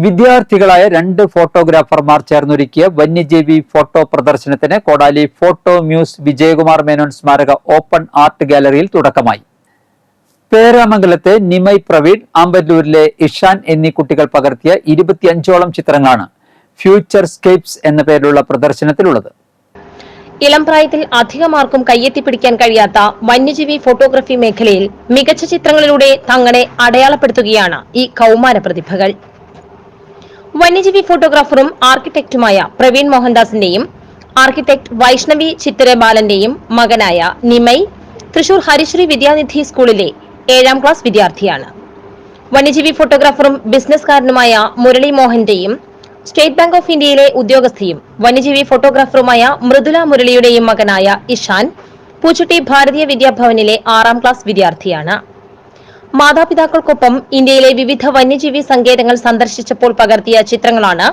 വിദ്യാർത്ഥികളായ 2 ഫോട്ടോഗ്രാഫർമാർ ചേർന്നൊരുക്കിയ വന്യജീവി ഫോട്ടോ പ്രദർശനത്തിന് കോടാലി ഫോട്ടോ മ്യൂസ് വിജയകുമാർ മേനോൻ സ്മാരക ഓപ്പൺ ആർട്ട് ഗാലറിയിൽ തുടക്കമായി. പേരാമംഗലത്തെ നിമൈ പ്രവീൺ, ആമ്പല്ലൂരിലെ ഇഷാൻ എന്നീ കുട്ടികൾ പകർത്തിയ 25ഓളം ചിത്രങ്ങളാണ് ഫ്യൂച്ചർ സ്കേപ്സ് എന്ന പേരിലുള്ള പ്രദർശനത്തിലുള്ളത്. ഇളം പ്രായത്തിൽ അധികമാർക്കും കയ്യെത്തിപ്പിടിക്കാൻ കഴിയാത്ത വന്യജീവി ഫോട്ടോഗ്രഫി മേഖലയിൽ മികച്ച ചിത്രങ്ങളിലൂടെ തങ്ങളെ അടയാളപ്പെടുത്തുകയാണ് ഈ കൗമാര പ്രതിഭകൾ. വന്യജീവി ഫോട്ടോഗ്രാഫറും ആർക്കിടെക്റ്റുമായ പ്രവീൺ മോഹൻദാസിന്റെയും ആർക്കിടെക്ട് വൈഷ്ണവി ചിത്തിര ബാലന്റെയും മകനായ നിമൈ തൃശൂർ ഹരിശ്രീ വിദ്യാനിധി സ്കൂളിലെ 7ാം ക്ലാസ് വിദ്യാർത്ഥിയാണ്. വന്യജീവി ഫോട്ടോഗ്രാഫറും ബിസിനസ്സുകാരനുമായ മുരളി മോഹന്റെയും സ്റ്റേറ്റ് ബാങ്ക് ഓഫ് ഇന്ത്യയിലെ ഉദ്യോഗസ്ഥയും വന്യജീവി ഫോട്ടോഗ്രാഫറുമായ മൃദുല മുരളിയുടെയും മകനായ ഇഷാൻ പൂച്ചുട്ടി ഭാരതീയ വിദ്യാഭവനിലെ 6ാം ക്ലാസ് വിദ്യാർത്ഥിയാണ്. മാതാപിതാക്കൾക്കൊപ്പം ഇന്ത്യയിലെ വിവിധ വന്യജീവി സങ്കേതങ്ങൾ സന്ദർശിച്ചപ്പോൾ പകർത്തിയ ചിത്രങ്ങളാണ്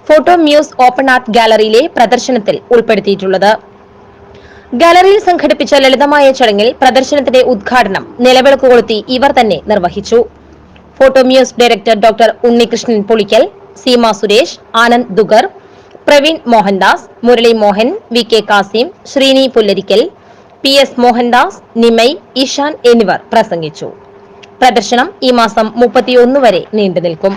ഫോട്ടോ മ്യൂസ് ഓപ്പൺ ആർട്ട് ഗാലറിയിലെ പ്രദർശനത്തിൽ ഉൾപ്പെടുത്തിയിട്ടുള്ളത്. ഗാലറിയിൽ സംഘടിപ്പിച്ച ലളിതമായ ചടങ്ങിൽ പ്രദർശനത്തിന്റെ ഉദ്ഘാടനം നിലവിളക്ക് കൊളുത്തി ഇവർ തന്നെ നിർവഹിച്ചു. Photo muse director doctor Unnikrishnan Pulikkal, Seema Suresh, Anand Dugar, Praveen Mohandas, Murali Mohan, V K Kasim, Sreeni Pullarikkal, P S Mohandas, Nimai, Ishan എന്നിവർ പ്രസംഗിച്ചു. പ്രദർശനം ഈ മാസം 31 വരെ നീണ്ടുനിൽക്കും.